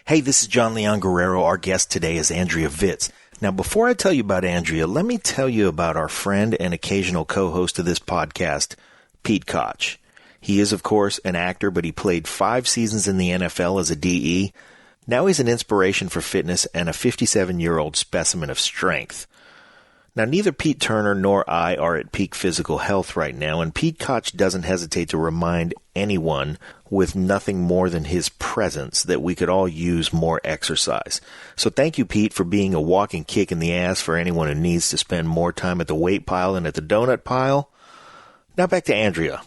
Hey, this is Jon Leon Guerrero. Our guest today is Andrea Vitz. Now, before I tell you about Andrea, let me tell you about our friend and occasional co-host of this podcast, Pete Koch. He is, of course, an actor, but he played 5 seasons in the NFL as a DE. Now he's an inspiration for fitness and a 57-year-old specimen of strength. Now, neither Pete Turner nor I are at peak physical health right now, and Pete Koch doesn't hesitate to remind anyone with nothing more than his presence that we could all use more exercise. So thank you, Pete, for being a walking kick in the ass for anyone who needs to spend more time at the weight pile than at the donut pile. Now back to Andrea.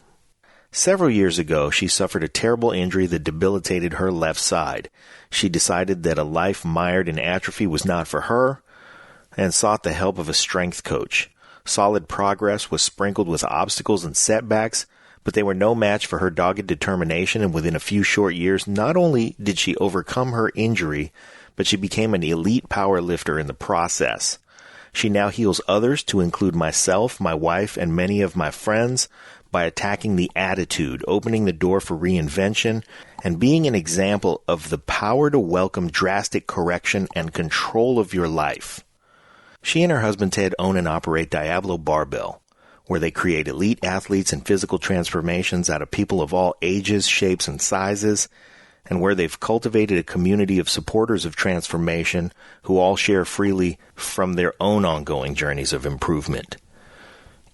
Several years ago, she suffered a terrible injury that debilitated her left side. She decided that a life mired in atrophy was not for her, and sought the help of a strength coach. Solid progress was sprinkled with obstacles and setbacks, but they were no match for her dogged determination, and within a few short years, not only did she overcome her injury, but she became an elite power lifter in the process. She now heals others, to include myself, my wife, and many of my friends, by attacking the attitude, opening the door for reinvention, and being an example of the power to welcome drastic correction and control of your life. She and her husband Ted own and operate Diablo Barbell, where they create elite athletes and physical transformations out of people of all ages, shapes, and sizes, and where they've cultivated a community of supporters of transformation who all share freely from their own ongoing journeys of improvement.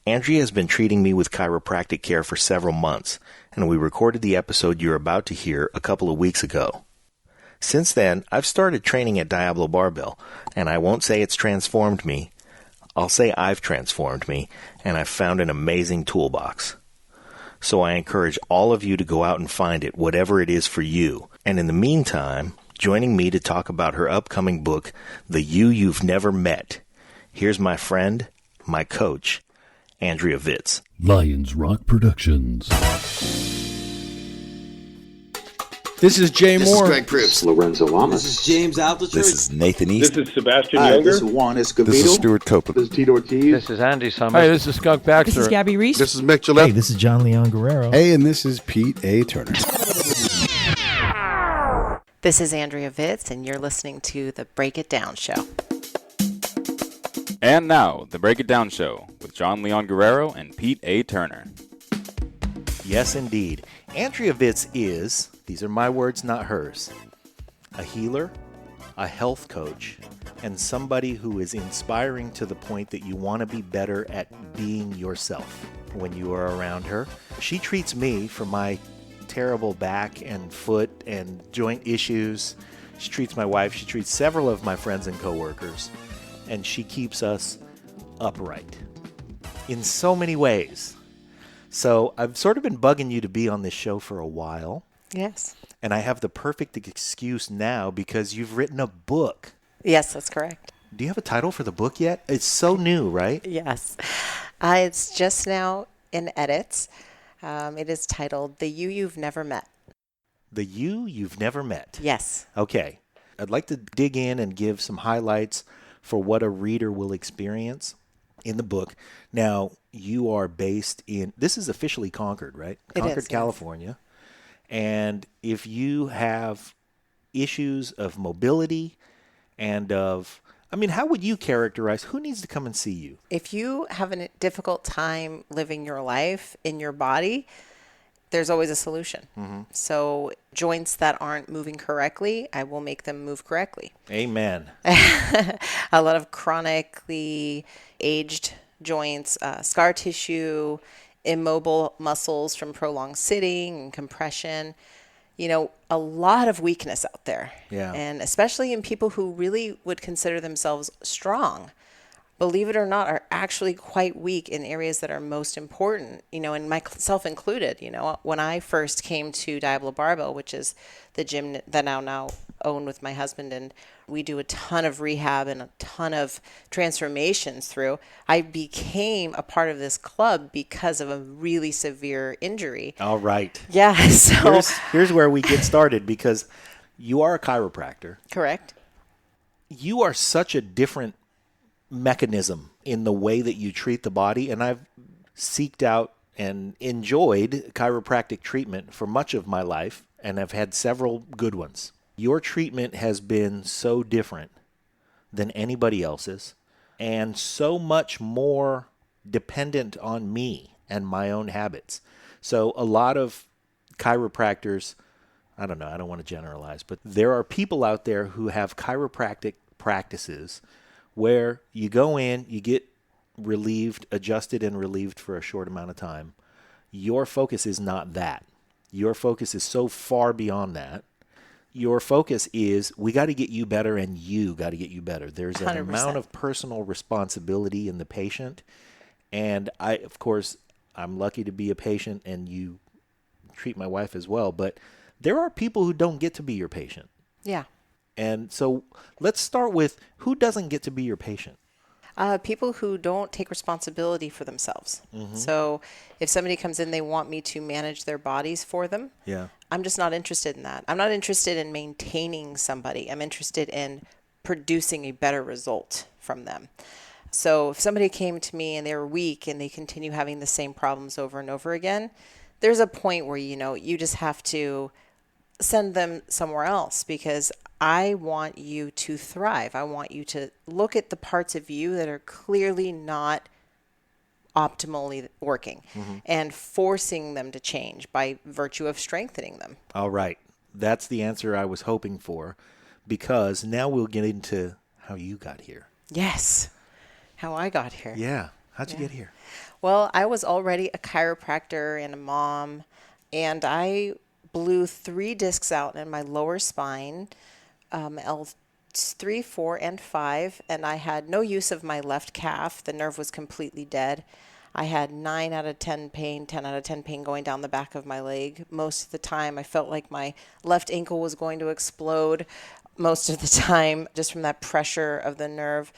Andrea has been treating me with chiropractic care for several months, and we recorded the episode you're about to hear a couple of weeks ago. Since then, I've started training at Diablo Barbell, and I won't say it's transformed me. I'll say I've transformed me, and I've found an amazing toolbox. So I encourage all of you to go out and find it, whatever it is for you. And in the meantime, joining me to talk about her upcoming book, The You You've Never Met. Here's my friend, my coach, Andrea Vitz. Lions Rock Productions. This is Jay This Moore. is Greg Proops. Lorenzo Lamas. This is James Altucher. This is Nathan East. This is Sebastian Hi, Younger. this is Juan Escobedo. This is Stuart Copeland. This is Tito Ortiz. This is Andy Summers. Hi, this is Skunk Baxter. This is Gabby Reese. This is Mick Gillette. Hey, this is Jon Leon Guerrero. Hey, and this is Pete A. Turner. This is Andrea Vitz, and you're listening to The Break It Down Show. And now, The Break It Down Show with Jon Leon Guerrero and Pete A. Turner. Yes, indeed. Andrea Vitz is, these are my words, not hers, a healer, a health coach, and somebody who is inspiring to the point that you want to be better at being yourself when you are around her. She treats me for my terrible back and foot and joint issues. She treats my wife. She treats several of my friends and coworkers. And she keeps us upright in so many ways. So I've sort of been bugging you to be on this show for a while. Yes. And I have the perfect excuse now because you've written a book. Yes, that's correct. Do you have a title for the book yet? It's so new, right? Yes. It's just now in edits. It is titled The You You've Never Met. The You You've Never Met. Yes. Okay. I'd like to dig in and give some highlights for what a reader will experience in the book. Now, you are based in, this is officially Concord, right? Concord, yes. California. And if you have issues of mobility and of, I mean, how would you characterize, who needs to come and see you? If you have a difficult time living your life in your body, there's always a solution. Mm-hmm. So joints that aren't moving correctly, I will make them move correctly. Amen. A lot of chronically aged joints, scar tissue, immobile muscles from prolonged sitting and compression. You know, a lot of weakness out there. Yeah. And especially in people who really would consider themselves strong, believe it or not, are actually quite weak in areas that are most important, you know, and myself included. You know, when I first came to Diablo Barbell, which is the gym that I now own with my husband, and we do a ton of rehab and a ton of transformations through, I became a part of this club because of a really severe injury. All right. Yeah. So here's where we get started, because you are a chiropractor. Correct. You are such a different mechanism in the way that you treat the body, and I've seeked out and enjoyed chiropractic treatment for much of my life, and I've had several good ones. Your treatment has been so different than anybody else's and so much more dependent on me and my own habits. So a lot of chiropractors, I don't know, I don't want to generalize, but there are people out there who have chiropractic practices where you go in, you get relieved, adjusted and relieved for a short amount of time. Your focus is not that. Your focus is so far beyond that. Your focus is, we got to get you better and you got to get you better. There's an 100%. amount of personal responsibility in the patient. And I, of course, I'm lucky to be a patient and you treat my wife as well. But there are people who don't get to be your patient. Yeah. And so let's start with, who doesn't get to be your patient? People who don't take responsibility for themselves. So if somebody comes in, they want me to manage their bodies for them. Yeah. I'm just not interested in that. I'm not interested in maintaining somebody. I'm interested in producing a better result from them. So if somebody came to me and they were weak and they continue having the same problems over and over again, there's a point where, you just have to send them somewhere else, because I want you to thrive. I want you to look at the parts of you that are clearly not optimally working and forcing them to change by virtue of strengthening them. All right. That's the answer I was hoping for, because now we'll get into how you got here. Yes. How I got here. Yeah. How'd you get here? Well, I was already a chiropractor and a mom, and I blew 3 discs out in my lower spine, L3, 4, and 5, and I had no use of my left calf. The nerve was completely dead. I had 9 out of 10 pain, 10 out of 10 pain going down the back of my leg. Most of the time, I felt like my left ankle was going to explode. Most of the time, just from that pressure of the nerve.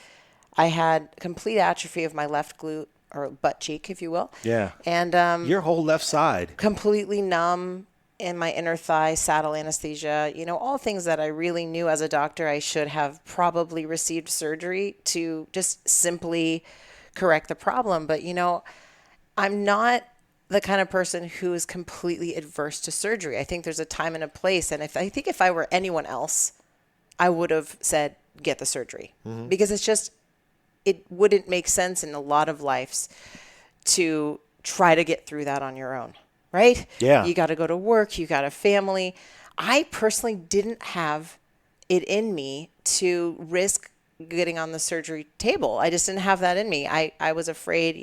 I had complete atrophy of my left glute, or butt cheek, if you will. Yeah. And Your whole left side. completely numb in my inner thigh, saddle anesthesia, all things that I really knew as a doctor I should have probably received surgery to just simply correct the problem. But, I'm not the kind of person who is completely adverse to surgery. I think there's a time and a place. And if I were anyone else, I would have said, get the surgery, because it wouldn't make sense in a lot of lives to try to get through that on your own. Right? Yeah. You got to go to work. You got a family. I personally didn't have it in me to risk getting on the surgery table. I just didn't have that in me. I was afraid,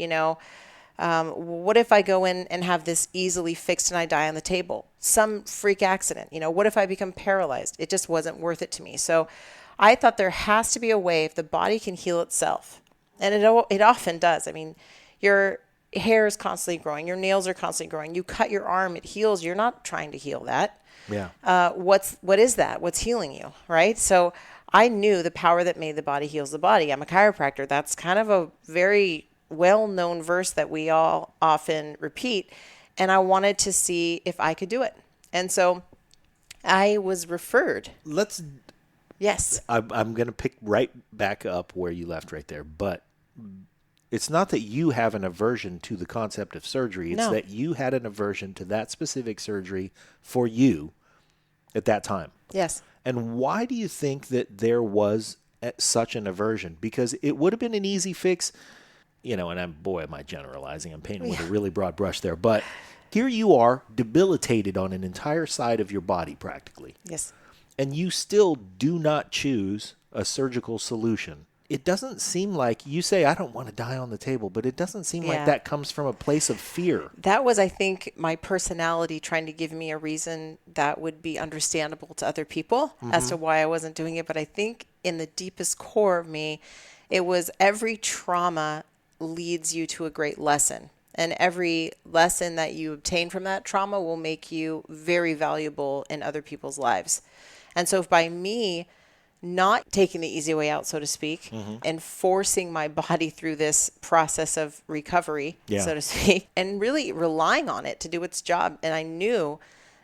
what if I go in and have this easily fixed and I die on the table? Some freak accident. What if I become paralyzed? It just wasn't worth it to me. So I thought there has to be a way, if the body can heal itself. And it often does. I mean, your hair is constantly growing. Your nails are constantly growing. You cut your arm, it heals. You're not trying to heal that. Yeah. What is that? What's healing you, right? So I knew the power that made the body heals the body. I'm a chiropractor. That's kind of a very well-known verse that we all often repeat. And I wanted to see if I could do it. And so I was referred. Yes. I'm going to pick right back up where you left right there. But it's not that you have an aversion to the concept of surgery. It's that you had an aversion to that specific surgery for you at that time. Yes. And why do you think that there was such an aversion? Because it would have been an easy fix, and am I generalizing? I'm painting with a really broad brush there. But here you are, debilitated on an entire side of your body practically. Yes. And you still do not choose a surgical solution. It doesn't seem like, you say, I don't want to die on the table, but it doesn't seem like that comes from a place of fear. That was, I think, my personality trying to give me a reason that would be understandable to other people as to why I wasn't doing it. But I think in the deepest core of me, it was every trauma leads you to a great lesson. And every lesson that you obtain from that trauma will make you very valuable in other people's lives. And so by me not taking the easy way out, so to speak, and forcing my body through this process of recovery, so to speak, and really relying on it to do its job. And I knew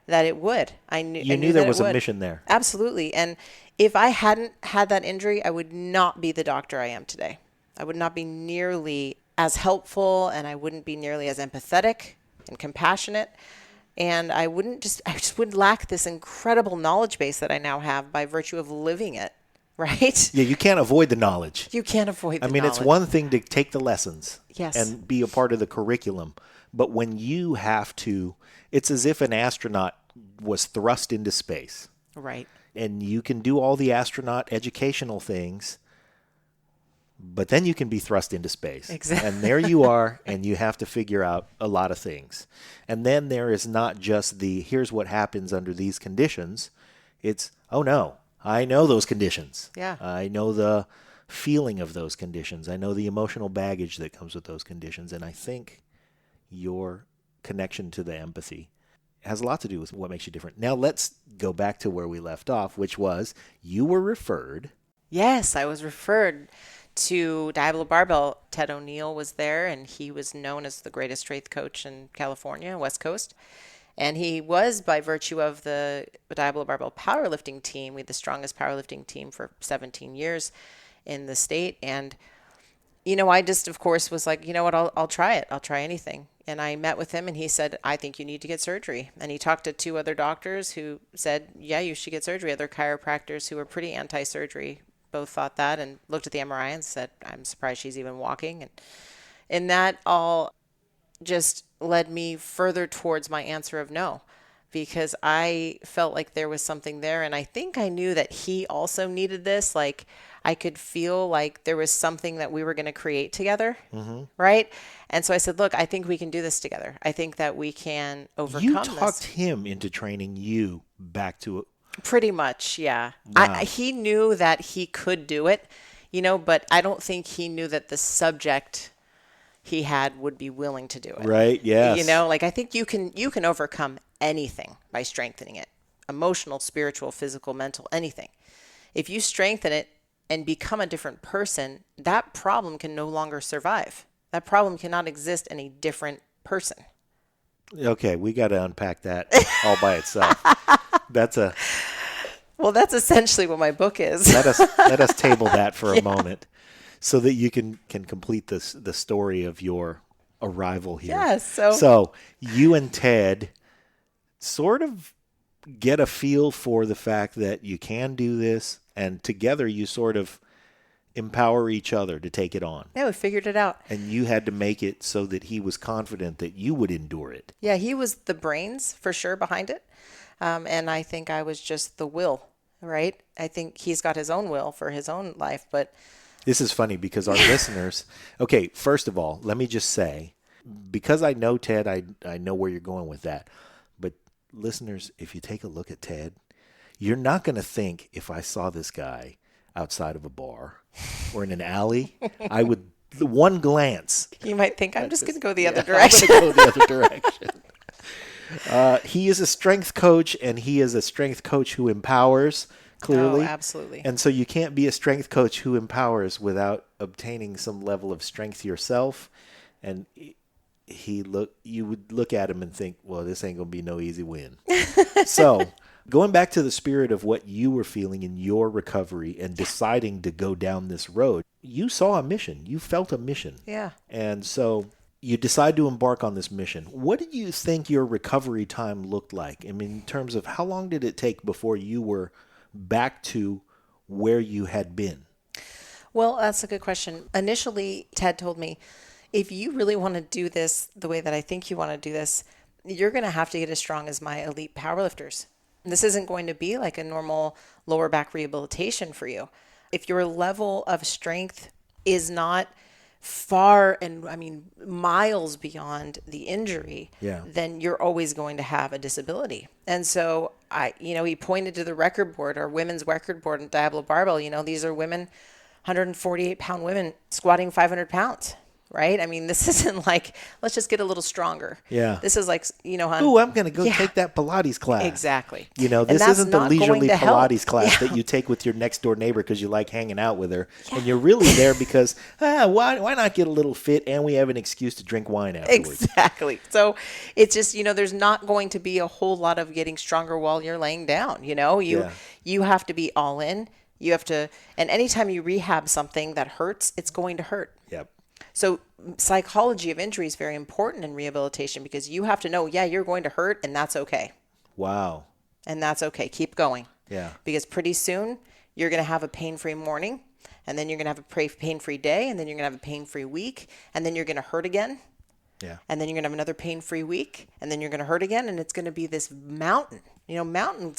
that it would. I knew there was a mission there. Absolutely. And if I hadn't had that injury, I would not be the doctor I am today. I would not be nearly as helpful, and I wouldn't be nearly as empathetic and compassionate. And I just would lack this incredible knowledge base that I now have by virtue of living it, right? Yeah, you can't avoid the knowledge. You can't avoid the knowledge. It's one thing to take the lessons Yes. and be a part of the curriculum. But when you have to, it's as if an astronaut was thrust into space. Right. And you can do all the astronaut educational things, but then you can be thrust into space. Exactly. And there you are, and you have to figure out a lot of things. And then there is not just the, here's what happens under these conditions. It's, oh no, I know those conditions. Yeah. I know the feeling of those conditions. I know the emotional baggage that comes with those conditions. And I think your connection to the empathy has a lot to do with what makes you different. Now let's go back to where we left off, which was you were referred. Yes, I was referred to Diablo Barbell. Ted O'Neill was there, and he was known as the greatest strength coach in California, West Coast. And he was, by virtue of the Diablo Barbell powerlifting team, we had the strongest powerlifting team for 17 years in the state. And, I just, of course, was like, you know what, I'll try it. I'll try anything. And I met with him, and he said, I think you need to get surgery. And he talked to 2 other doctors who said, yeah, you should get surgery. Other chiropractors who were pretty anti-surgery both thought that, and looked at the MRI and said, I'm surprised she's even walking. And that all just led me further towards my answer of no, because I felt like there was something there. And I think I knew that he also needed this. Like, I could feel like there was something that we were going to create together. Mm-hmm. Right. And so I said, look, I think we can do this together. I think that we can overcome You this. talked him into training you back to Pretty much, yeah. Wow. He knew that he could do it, but I don't think he knew that the subject he had would be willing to do it. Right, yes. I think you can overcome anything by strengthening it. Emotional, spiritual, physical, mental, anything. If you strengthen it and become a different person, that problem can no longer survive. That problem cannot exist in a different person. Okay, we got to unpack that all by itself. Well, that's essentially what my book is. Let us table that for a moment, so that you can complete the story of your arrival here. Yes. So you and Ted sort of get a feel for the fact that you can do this, and together you sort of empower each other to take it on. Yeah, we figured it out. And you had to make it so that he was confident that you would endure it. Yeah, he was the brains for sure behind it. And I think I was just the will, right? I think he's got his own will for his own life. But this is funny because our listeners, okay, first of all, let me just say, because I know Ted, I know where you're going with that. But listeners, if you take a look at Ted, you're not going to think, if I saw this guy outside of a bar or in an alley, I would, the one glance. You might think, I'm just going to go the other direction. I'm going to go the other direction. He is a strength coach, and he is a strength coach who empowers, clearly. Oh, absolutely. And so you can't be a strength coach who empowers without obtaining some level of strength yourself. And you would look at him and think, well, this ain't going to be no easy win. So going back to the spirit of what you were feeling in your recovery and deciding to go down this road, you saw a mission. You felt a mission. Yeah. And so you decide to embark on this mission. What did you think your recovery time looked like? I mean, in terms of how long did it take before you were back to where you had been? Well, that's a good question. Initially, Ted told me, if you really want to do this the way that I think you want to do this, you're going to have to get as strong as my elite powerlifters. This isn't going to be like a normal lower back rehabilitation for you. If your level of strength is not far and miles beyond the injury, then you're always going to have a disability. And so he pointed to the record board, our women's record board in Diablo Barbell. These are women, 148-pound women squatting 500 pounds. Right? I mean, this isn't like, let's just get a little stronger. Yeah. This is like, ooh, I'm going to go take that Pilates class. Exactly. This isn't the leisurely Pilates class that you take with your next door neighbor because you like hanging out with her. Yeah. And you're really there because, why not get a little fit, and we have an excuse to drink wine afterwards. Exactly. So it's just, there's not going to be a whole lot of getting stronger while you're laying down. You have to be all in. You have to, and anytime you rehab something that hurts, it's going to hurt. Yep. So psychology of injury is very important in rehabilitation because you have to know, yeah, you're going to hurt and that's okay. Wow. And that's okay. Keep going. Yeah. Because pretty soon you're going to have a pain-free morning, and then you're going to have a pain-free day, and then you're going to have a pain-free week, and then you're going to hurt again. Yeah. And then you're going to have another pain-free week, and then you're going to hurt again, and it's going to be this mountain.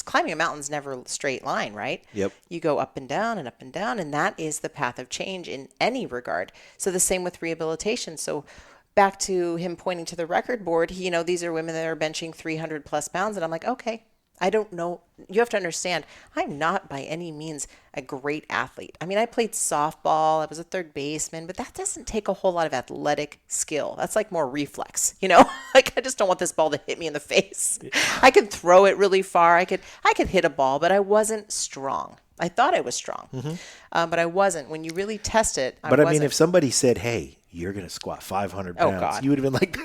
Climbing a mountain's never a straight line, right? Yep. You go up and down and up and down, and that is the path of change in any regard. So the same with rehabilitation. So back to him pointing to the record board, these are women that are benching 300 plus pounds, and I'm like, okay. I don't know. You have to understand, I'm not by any means a great athlete. I mean, I played softball. I was a third baseman, but that doesn't take a whole lot of athletic skill. That's like more reflex, Like I just don't want this ball to hit me in the face. I could throw it really far. I could hit a ball, but I wasn't strong. I thought I was strong, but I wasn't. When you really test it, I wasn't. I mean, if somebody said, hey, you're going to squat 500 pounds, God. you would have been like...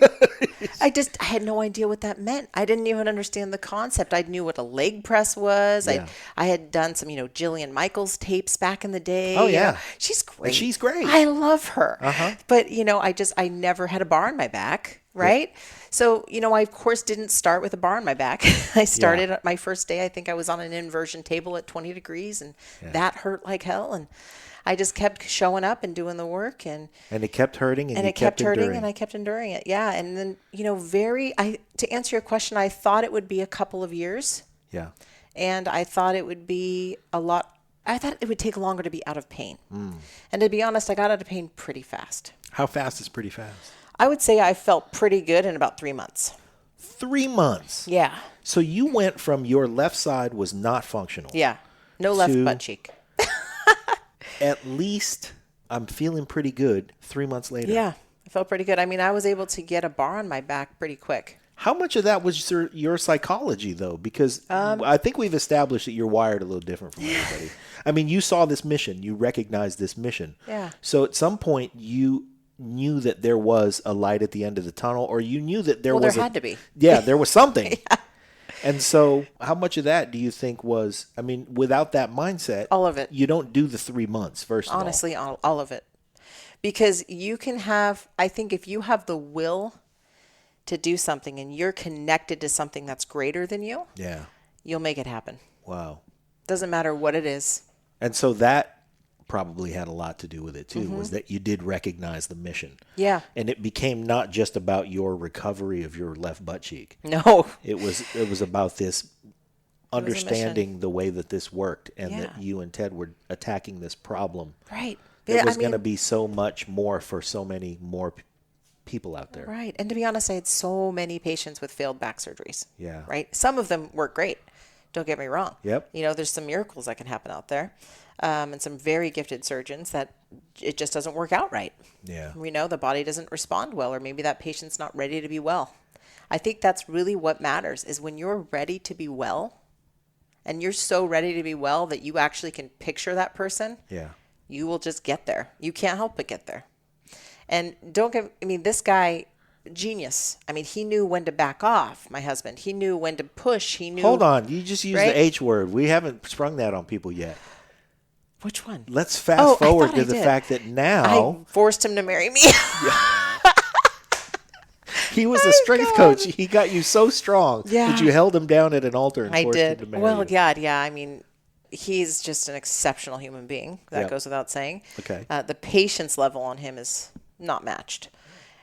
I had no idea what that meant. I didn't even understand the concept. I knew what a leg press was. Yeah. I had done some, Jillian Michaels tapes back in the day. Oh, yeah. She's great. She's great. I love her. Uh-huh. But, I never had a bar on my back, right? Yeah. So, I, of course, didn't start with a bar on my back. I started my first day, I think I was on an inversion table at 20 degrees, and that hurt like hell. And I just kept showing up and doing the work, and it kept hurting, and it kept hurting, and I kept enduring it. Yeah, and then to answer your question, I thought it would be a couple of years. Yeah, and I thought it would be a lot. I thought it would take longer to be out of pain. And to be honest, I got out of pain pretty fast. How fast is pretty fast? I would say I felt pretty good in about 3 months. 3 months. Yeah. So you went from your left side was not functional. Yeah. No left butt cheek. At least I'm feeling pretty good 3 months later. Yeah, I felt pretty good. I mean, I was able to get a bar on my back pretty quick. How much of that was your psychology, though? Because I think we've established that you're wired a little different from everybody. I mean, you saw this mission. You recognized this mission. Yeah. So at some point, you knew that there was a light at the end of the tunnel, or you knew that there was... There had to be. Yeah, there was something. Yeah. And so how much of that do you think was, I mean, without that mindset, all of it, you don't do the 3 months, first of all. Honestly, all of it. Because you can have, I think if you have the will to do something and you're connected to something that's greater than you, yeah, you'll make it happen. Wow. Doesn't matter what it is. And so that probably had a lot to do with it too, was that you did recognize the mission. Yeah. And it became not just about your recovery of your left butt cheek. No. It was about this understanding the way that this worked, and that you and Ted were attacking this problem. Right. It was going to be so much more for so many more people out there. Right. And to be honest, I had so many patients with failed back surgeries. Yeah. Right. Some of them work great. Don't get me wrong. Yep. There's some miracles that can happen out there. And some very gifted surgeons that it just doesn't work out right. Yeah. The body doesn't respond well, or maybe that patient's not ready to be well. I think that's really what matters, is when you're ready to be well, and you're so ready to be well that you actually can picture that person. Yeah. You will just get there. You can't help but get there. And this guy, genius. I mean, he knew when to back off, my husband. He knew when to push. He knew. Hold on. You just used the H word. We haven't sprung that on people yet. Which one? Let's fast forward to the fact that now I forced him to marry me. He was a strength coach. He got you so strong that you held him down at an altar and forced him to marry you. God, yeah. I mean, he's just an exceptional human being. That goes without saying. Okay. The patience level on him is not matched.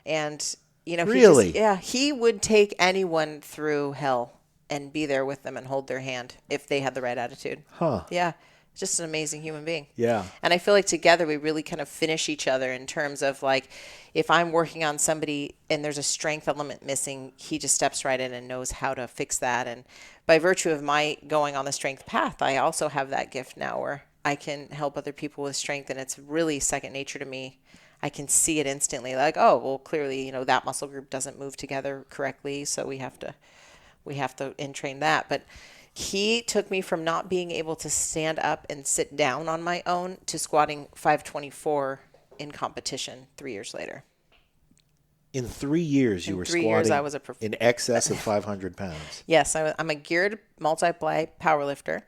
And, really? He would take anyone through hell and be there with them and hold their hand if they had the right attitude. Huh. Yeah. Just an amazing human being. Yeah. And I feel like together we really kind of finish each other in terms of, like, if I'm working on somebody and there's a strength element missing, he just steps right in and knows how to fix that. And by virtue of my going on the strength path, I also have that gift now where I can help other people with strength, and it's really second nature to me. I can see it instantly, like, oh, well, clearly, that muscle group doesn't move together correctly, so we have to entrain that. But he took me from not being able to stand up and sit down on my own to squatting 524 in competition 3 years later. In 3 years, you were squatting I was in excess of 500 pounds. Yes, I'm a geared multiply powerlifter,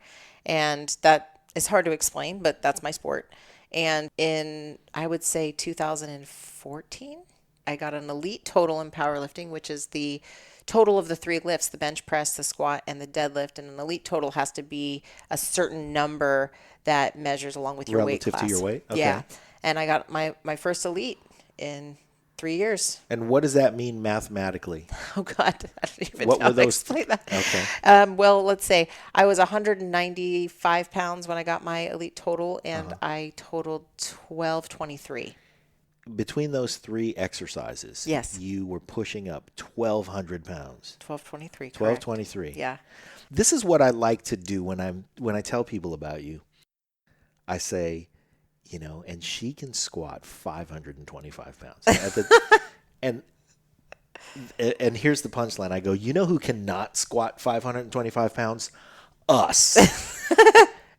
and that is hard to explain, but that's my sport. And in, I would say 2014, I got an elite total in powerlifting, which is the total of the 3 lifts, the bench press, the squat, and the deadlift. And an elite total has to be a certain number that measures along with your weight class. Relative to your weight? Okay. Yeah. And I got my first elite in 3 years. And what does that mean mathematically? Oh, God. I don't even What know were how to those? explain that. Okay. Well, let's say I was 195 pounds when I got my elite total, and I totaled 1223. Between those 3 exercises, Yes. you were pushing up 1,200 pounds. 1223, correct. 1223. Yeah. This is what I like to do when I tell people about you. I say, and she can squat 525 pounds. and here's the punchline. I go, you know who cannot squat 525 pounds? Us.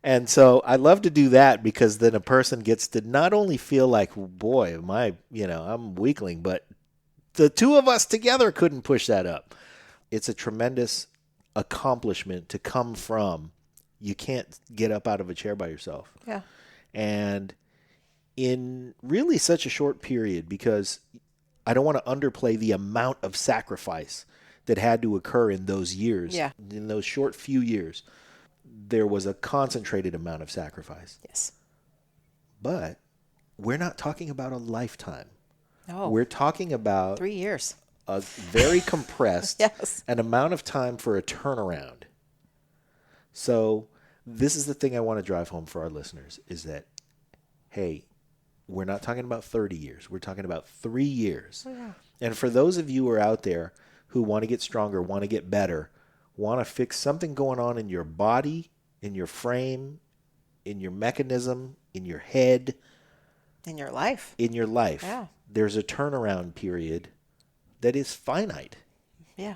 And so I love to do that because then a person gets to not only feel like, boy, am I, I'm a weakling, but the 2 of us together couldn't push that up. It's a tremendous accomplishment to come from. You can't get up out of a chair by yourself. Yeah. And in really such a short period, because I don't want to underplay the amount of sacrifice that had to occur in those years. Yeah. In those short few years, there was a concentrated amount of sacrifice. Yes. But we're not talking about a lifetime. No. We're talking about 3 years. a very compressed Yes. an amount of time for a turnaround. So this is the thing I want to drive home for our listeners is that, hey, we're not talking about 30 years. We're talking about 3 years. Oh, yeah. And for those of you who are out there who want to get stronger, want to get better, want to fix something going on in your body, in your frame, in your mechanism, in your head, In your life. yeah. There's a turnaround period that is finite. Yeah.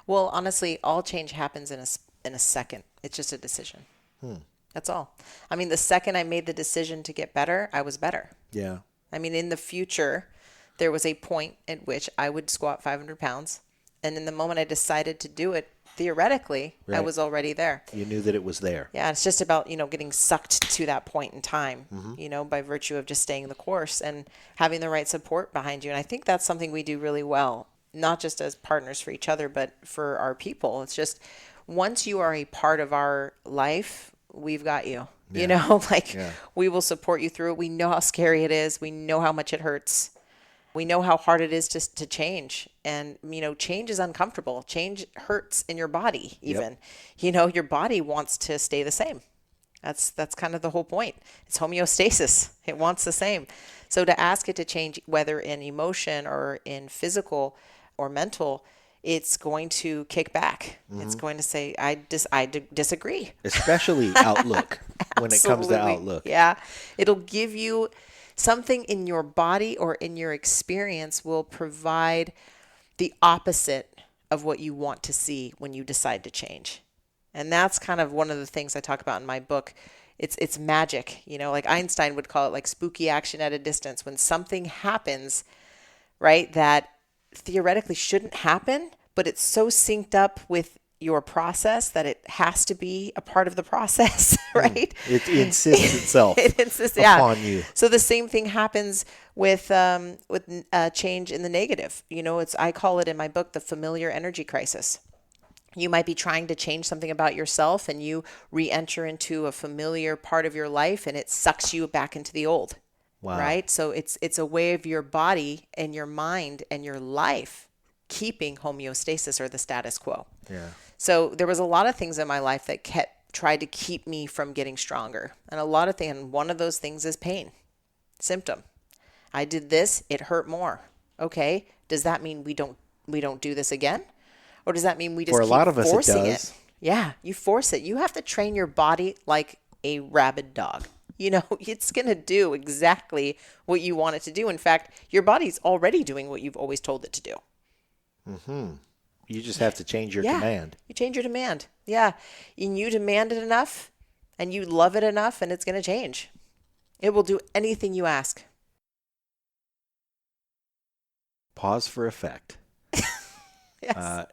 Well, honestly, all change happens in a second. It's just a decision. That's all. I mean, the second I made the decision to get better, I was better. Yeah. I mean, in the future, there was a point at which I would squat 500 pounds. And in the moment I decided to do it, theoretically, I Right. was already there. You knew that it was there. Yeah, it's just about, getting sucked to that point in time, by virtue of just staying the course and having the right support behind you. And I think that's something we do really well, not just as partners for each other, but for our people. It's just once you are a part of our life, we've got you. Yeah. We will support you through it. We know how scary it is. We know how much it hurts. We know how hard it is to change. And, change is uncomfortable. Change hurts in your body even. Yep. Your body wants to stay the same. That's kind of the whole point. It's homeostasis. It wants the same. So to ask it to change, whether in emotion or in physical or mental, it's going to kick back. It's going to say, I disagree. Especially outlook when it comes to Absolutely. outlook. Yeah. It'll give you something in your body or in your experience will provide the opposite of what you want to see when you decide to change. And that's kind of one of the things I talk about in my book. It's magic, like Einstein would call it like spooky action at a distance. When something happens, right, that theoretically shouldn't happen, but it's so synced up with your process that it has to be a part of the process, right? It insists itself It insists upon you. So the same thing happens with change in the negative. I call it in my book the familiar energy crisis. You might be trying to change something about yourself and you re-enter into a familiar part of your life and it sucks you back into the old. Wow. Right? So it's a way of your body and your mind and your life keeping homeostasis or the status quo. Yeah. So there was a lot of things in my life that tried to keep me from getting stronger. And one of those things is pain. Symptom. I did this, it hurt more. Okay. Does that mean we don't do this again? Or does that mean we just For a keep lot of us, it forcing does. it? Yeah, you force it. You have to train your body like a rabid dog. It's going to do exactly what you want it to do. In fact, your body's already doing what you've always told it to do. Mm-hmm. You just have to change your Yeah, command. you change your demand. Yeah. And you demand it enough and you love it enough and it's going to change. It will do anything you ask. Pause for effect. Yes.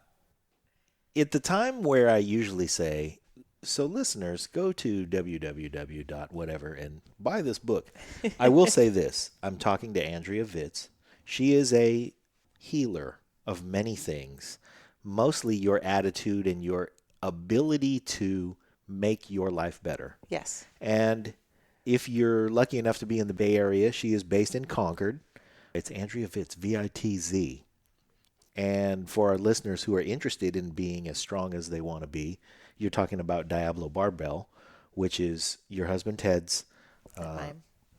At the time where I usually say So listeners, go to www.whatever and buy this book. I will say this. I'm talking to Andrea Vitz. She is a healer of many things, mostly your attitude and your ability to make your life better. Yes. And if you're lucky enough to be in the Bay Area, she is based in Concord. It's Andrea Vitz, Vitz. And for our listeners who are interested in being as strong as they want to be, you're talking about Diablo Barbell, which is your husband Ted's.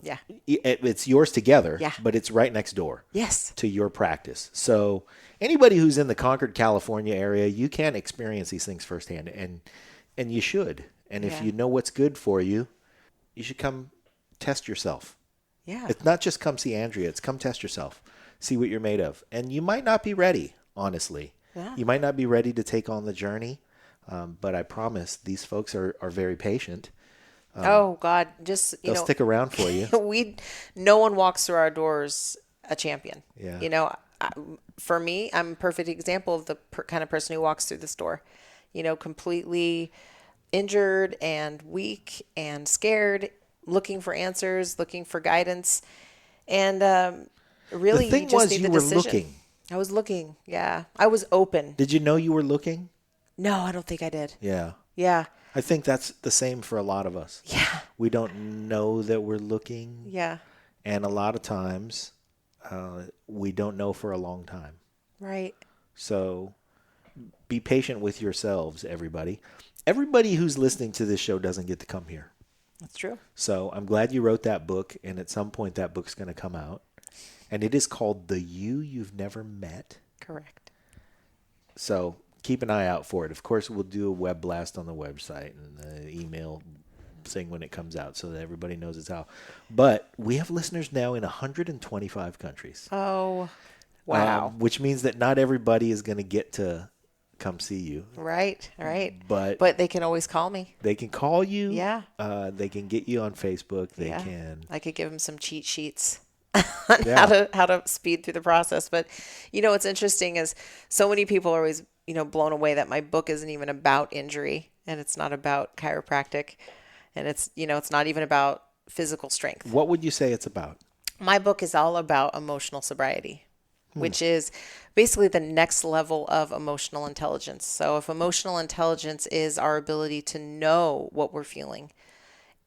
Yeah. It's yours together, Yeah. but it's right next door. Yes. To your practice. So anybody who's in the Concord, California area, you can experience these things firsthand, and you should. And if Yeah. you know what's good for you, you should come test yourself. Yeah. It's not just come see Andrea, it's come test yourself. See what you're made of. And you might not be ready, honestly. Yeah. You might not be ready to take on the journey, but I promise these folks are very patient. Oh God, just They'll stick around for you. No one walks through our doors a champion. Yeah. You know, for me, I'm a perfect example of the kind of person who walks through this door. You know, completely injured and weak and scared, looking for answers, looking for guidance, and really, The thing you just was need you the were decision. looking. I was looking. Yeah, I was open. Did you know you were looking? No, I don't think I did. Yeah. Yeah. I think that's the same for a lot of us. Yeah. We don't know that we're looking. Yeah. And a lot of times we don't know for a long time. Right. So be patient with yourselves, everybody. Everybody who's listening to this show doesn't get to come here. That's true. So I'm glad you wrote that book, and at some point that book's going to come out. And it is called The You You've Never Met. Correct. So keep an eye out for it. Of course, we'll do a web blast on the website and the email thing when it comes out so that everybody knows it's out. But we have listeners now in 125 countries. Oh, wow. Which means that not everybody is going to get to come see you. Right. But they can always call me. they can call you. Yeah. They can get you on Facebook. They Yeah. can. I could give them some cheat sheets on how to speed through the process. But you know what's interesting is so many people are always, you know, blown away that my book isn't even about injury, and it's not about chiropractic, and it's, you know, it's not even about physical strength. What would you say it's about? My book is all about emotional sobriety, which is basically the next level of emotional intelligence. So if emotional intelligence is our ability to know what we're feeling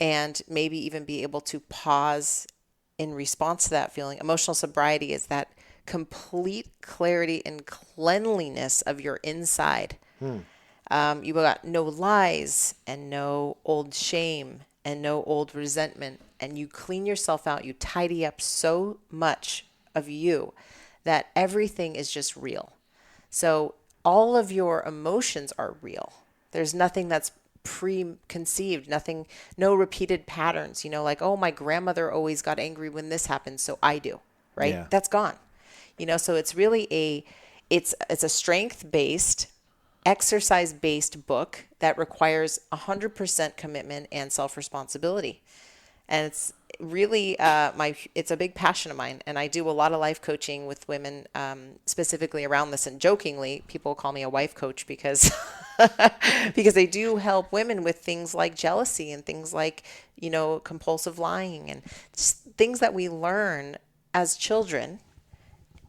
and maybe even be able to pause in response to that feeling, emotional sobriety is that complete clarity and cleanliness of your inside. You got no lies and no old shame and no old resentment, and you clean yourself out. You tidy up so much of you that everything is just real. So all of your emotions are real. There's nothing that's preconceived, nothing, no repeated patterns, you know, like, oh, my grandmother always got angry when this happened, so I do, right? Yeah. That's gone. You know, so it's really it's a strength-based, exercise-based book that requires 100% commitment and self-responsibility. And it's really it's a big passion of mine. And I do a lot of life coaching with women, specifically around this. And jokingly, people call me a wife coach because because I do help women with things like jealousy and things like, you know, compulsive lying and just things that we learn as children.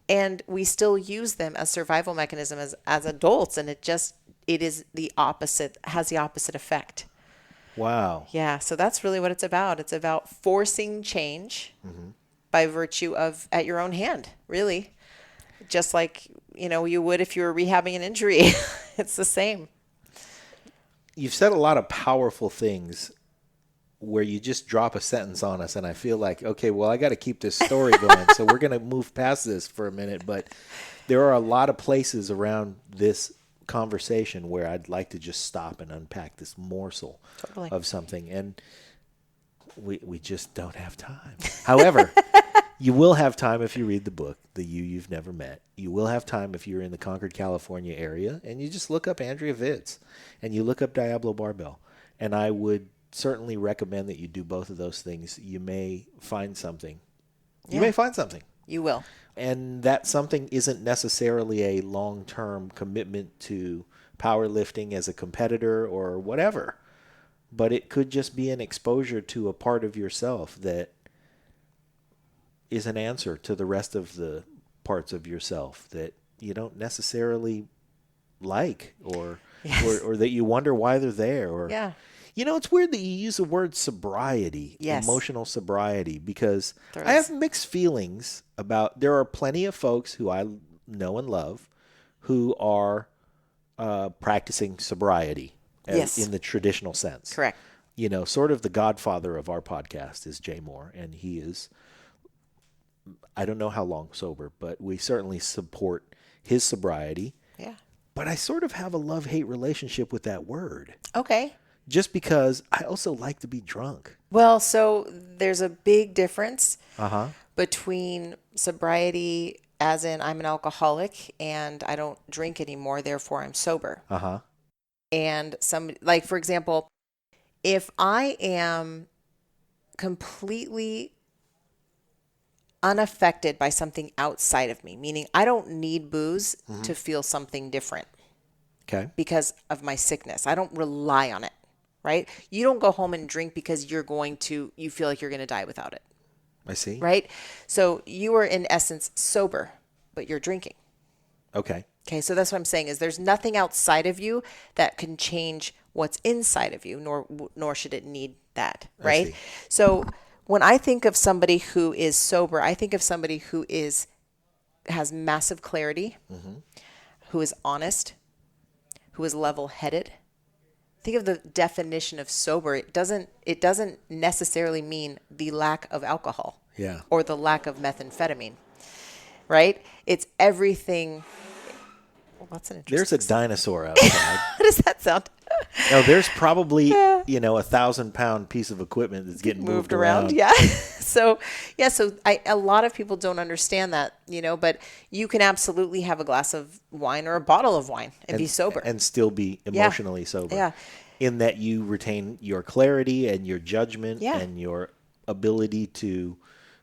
And we still use them as survival mechanism as adults. And it is the opposite, has the opposite effect. Wow. Yeah. So that's really what it's about. It's about forcing change by virtue of at your own hand, really. Just like, you know, you would if you were rehabbing an injury. It's the same. You've said a lot of powerful things where you just drop a sentence on us, and I feel like, okay, well, I got to keep this story going, so we're going to move past this for a minute. But there are a lot of places around this conversation where I'd like to just stop and unpack this morsel of something, and we just don't have time. However, you will have time if you read the book, The You You've Never Met. You will have time if you're in the Concord, California area, and you just look up Andrea Vitz, and you look up Diablo Barbell. And I would certainly recommend that you do both of those things. You may find something. You may find something. You will. And that something isn't necessarily a long-term commitment to powerlifting as a competitor or whatever. but it could just be an exposure to a part of yourself that is an answer to the rest of the parts of yourself that you don't necessarily like or that you wonder why they're there. Or it's weird that you use the word sobriety, emotional sobriety, because I have mixed feelings about. There are plenty of folks who I know and love who are practicing sobriety in the traditional sense. Correct. Sort of the godfather of our podcast is Jay Moore, and he is, I don't know how long sober, but we certainly support his sobriety. Yeah. But I sort of have a love-hate relationship with that word. Okay. Just because I also like to be drunk. Well, so there's a big difference between sobriety, as in I'm an alcoholic and I don't drink anymore, therefore I'm sober. And like, for example, if I am completely unaffected by something outside of me, meaning I don't need booze to feel something different. Okay. Because of my sickness. I don't rely on it, right? You don't go home and drink because you feel like you're going to die without it. I see. Right? So you are in essence sober, but you're drinking. Okay. Okay, so that's what I'm saying is there's nothing outside of you that can change what's inside of you, nor should it need that, right? So when I think of somebody who is sober, I think of somebody who has massive clarity, who is honest, who is level-headed. Think of the definition of sober. It doesn't necessarily mean the lack of alcohol or the lack of methamphetamine, right? It's everything. Well, that's an interesting. There's a dinosaur outside. How does that sound? No, there's probably, 1,000-pound piece of equipment that's getting moved around. Yeah. So a lot of people don't understand that, but you can absolutely have a glass of wine or a bottle of wine and be sober. And still be emotionally sober. Yeah. In that you retain your clarity and your judgment and your ability to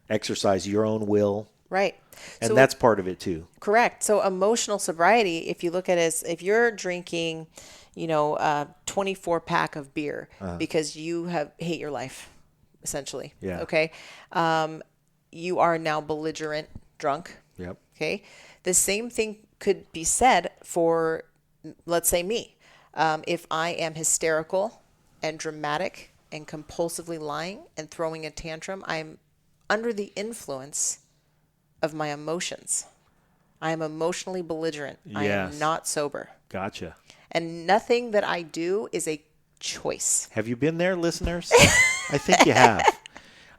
exercise your own will. Right. And that's part of it too. Correct. So emotional sobriety, if you look at it as if you're drinking, a 24-pack of beer because you hate your life, essentially. Yeah. Okay. You are now belligerent drunk. Yep. Okay. The same thing could be said for, let's say, me. If I am hysterical and dramatic and compulsively lying and throwing a tantrum, I'm under the influence of my emotions. I am emotionally belligerent. Yes. I am not sober. Gotcha. And nothing that I do is a choice. Have you been there, listeners? I think you have.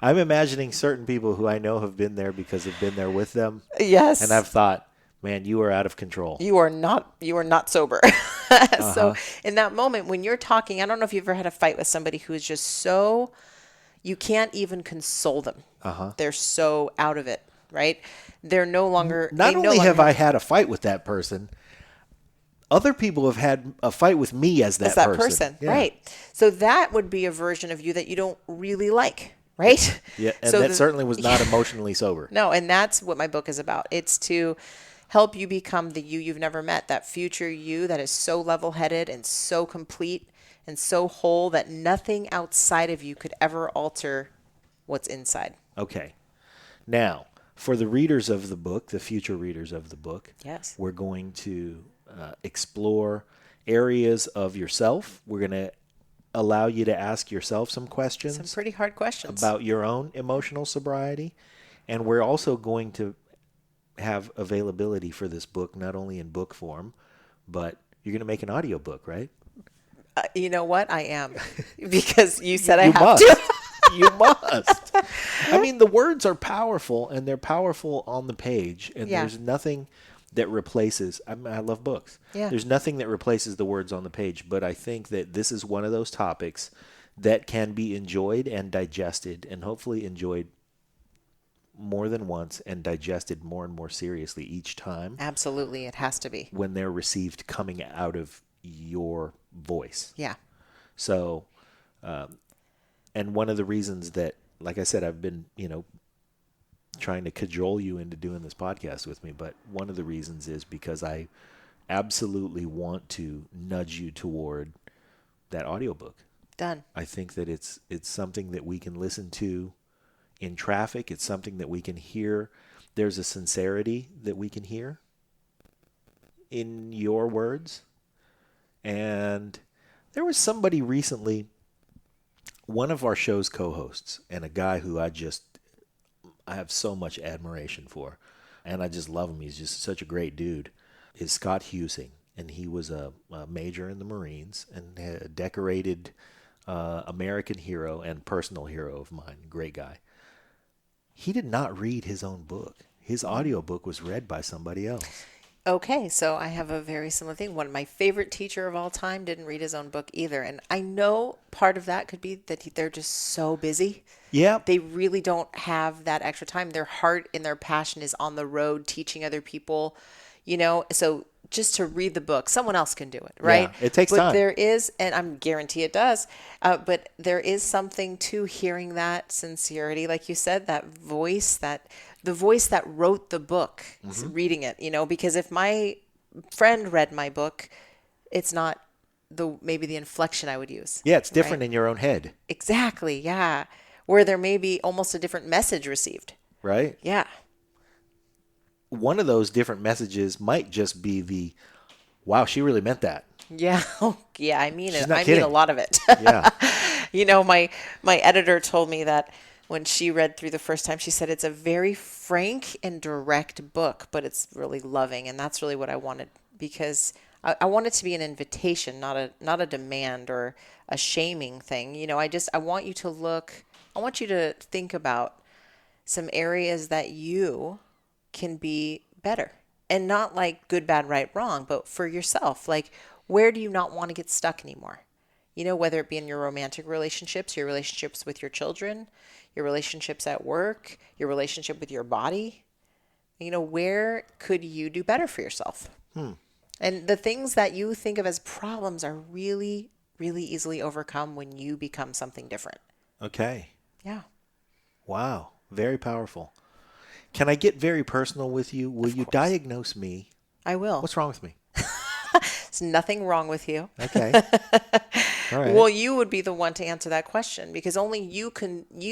I'm imagining certain people who I know have been there because I've been there with them. Yes. And I've thought, man, you are out of control. You are not sober. So in that moment when you're talking, I don't know if you've ever had a fight with somebody who is just so, you can't even console them. They're so out of it. Right? They're no longer. Not only have I had a fight with that person, other people have had a fight with me as that person. Yeah. Right? So that would be a version of you that you don't really like, right? Yeah, and so that certainly was not emotionally sober. No, and that's what my book is about. It's to help you become the you you've never met, that future you that is so level-headed and so complete and so whole that nothing outside of you could ever alter what's inside. Okay. Now, for the readers of the book, the future readers of the book, yes, we're going to explore areas of yourself. We're going to allow you to ask yourself some questions. Some pretty hard questions. About your own emotional sobriety. And we're also going to have availability for this book, not only in book form, but you're going to make an audio book, right? You know what? I am. Because you said I have to. You must. I mean, the words are powerful, and they're powerful on the page, and there's nothing that replaces. I love books. Yeah. There's nothing that replaces the words on the page, but I think that this is one of those topics that can be enjoyed and digested, and hopefully enjoyed more than once and digested more and more seriously each time. Absolutely, it has to be. When they're received coming out of your voice. Yeah. So, and one of the reasons that, like I said, I've been, trying to cajole you into doing this podcast with me, but one of the reasons is because I absolutely want to nudge you toward that audiobook. Done. I think that it's something that we can listen to in traffic. It's something that we can hear. There's a sincerity that we can hear in your words. And there was somebody recently, one of our show's co-hosts, and a guy who I have so much admiration for, and I just love him. He's just such a great dude, is Scott Husing. And he was a major in the Marines and a decorated American hero and personal hero of mine. Great guy. He did not read his own book. His audiobook was read by somebody else. Okay, so I have a very similar thing. One of my favorite teacher of all time didn't read his own book either. And I know part of that could be that they're just so busy. Yeah. They really don't have that extra time. Their heart and their passion is on the road teaching other people, so just to read the book, someone else can do it, right? Yeah, it takes time. But there is, and I'm guarantee it does, but there is something to hearing that sincerity, like you said, that voice, the voice that wrote the book, reading it, because if my friend read my book, it's not maybe the inflection I would use. Yeah, it's different right? in your own head. Exactly, yeah. Where there may be almost a different message received. Right? Yeah. One of those different messages might just be wow, she really meant that. Yeah. Yeah, I mean She's it. not I kidding. mean a lot of it. Yeah. My editor told me that when she read through the first time, she said it's a very frank and direct book, but it's really loving. And that's really what I wanted, because I want it to be an invitation, not a demand or a shaming thing. I want you to think about some areas that you can be better, and not like good, bad, right, wrong, but for yourself. Like, where do you not want to get stuck anymore? Whether it be in your romantic relationships, your relationships with your children, your relationships at work, your relationship with your body. Where could you do better for yourself? And the things that you think of as problems are really, really easily overcome when you become something different. Okay. Yeah. Wow. Very powerful. Can I get very personal with you? Will you diagnose me? I will. What's wrong with me? There's nothing wrong with you. Okay. All right. Well, you would be the one to answer that question, because only you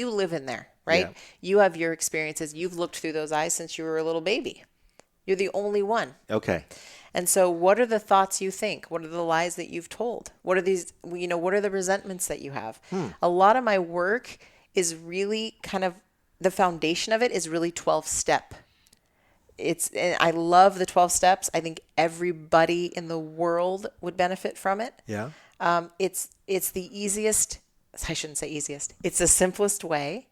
live in there, right? Yeah. You have your experiences. You've looked through those eyes since you were a little baby. You're the only one. Okay. And so what are the thoughts you think? What are the lies that you've told? What are these, what are the resentments that you have? A lot of my work is really kind of, the foundation of it is really 12-step. I love the 12 steps. I think everybody in the world would benefit from it. Yeah. It's the easiest, I shouldn't say easiest. It's the simplest way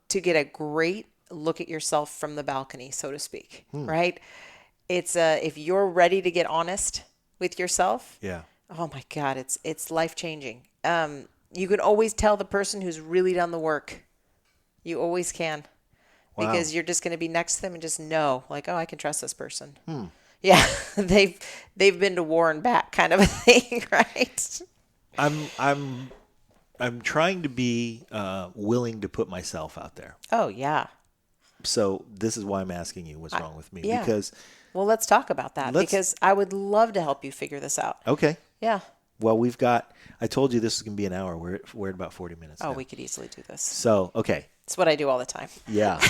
to get a great look at yourself from the balcony, so to speak, right? It's if you're ready to get honest with yourself. Yeah. Oh my God, it's life-changing. You can always tell the person who's really done the work. You always can. Wow. Because you're just going to be next to them and just know, like, oh, I can trust this person. Yeah, they've been to war and back, kind of a thing, right? I'm trying to be willing to put myself out there. Oh yeah. So this is why I'm asking you what's wrong with me. Yeah. Because Well, let's talk about that, because I would love to help you figure this out. okay. Yeah. Well, I told you this is going to be an hour. We're at about 40 minutes Oh, now. we could easily do this. So, okay. It's what I do all the time. Yeah.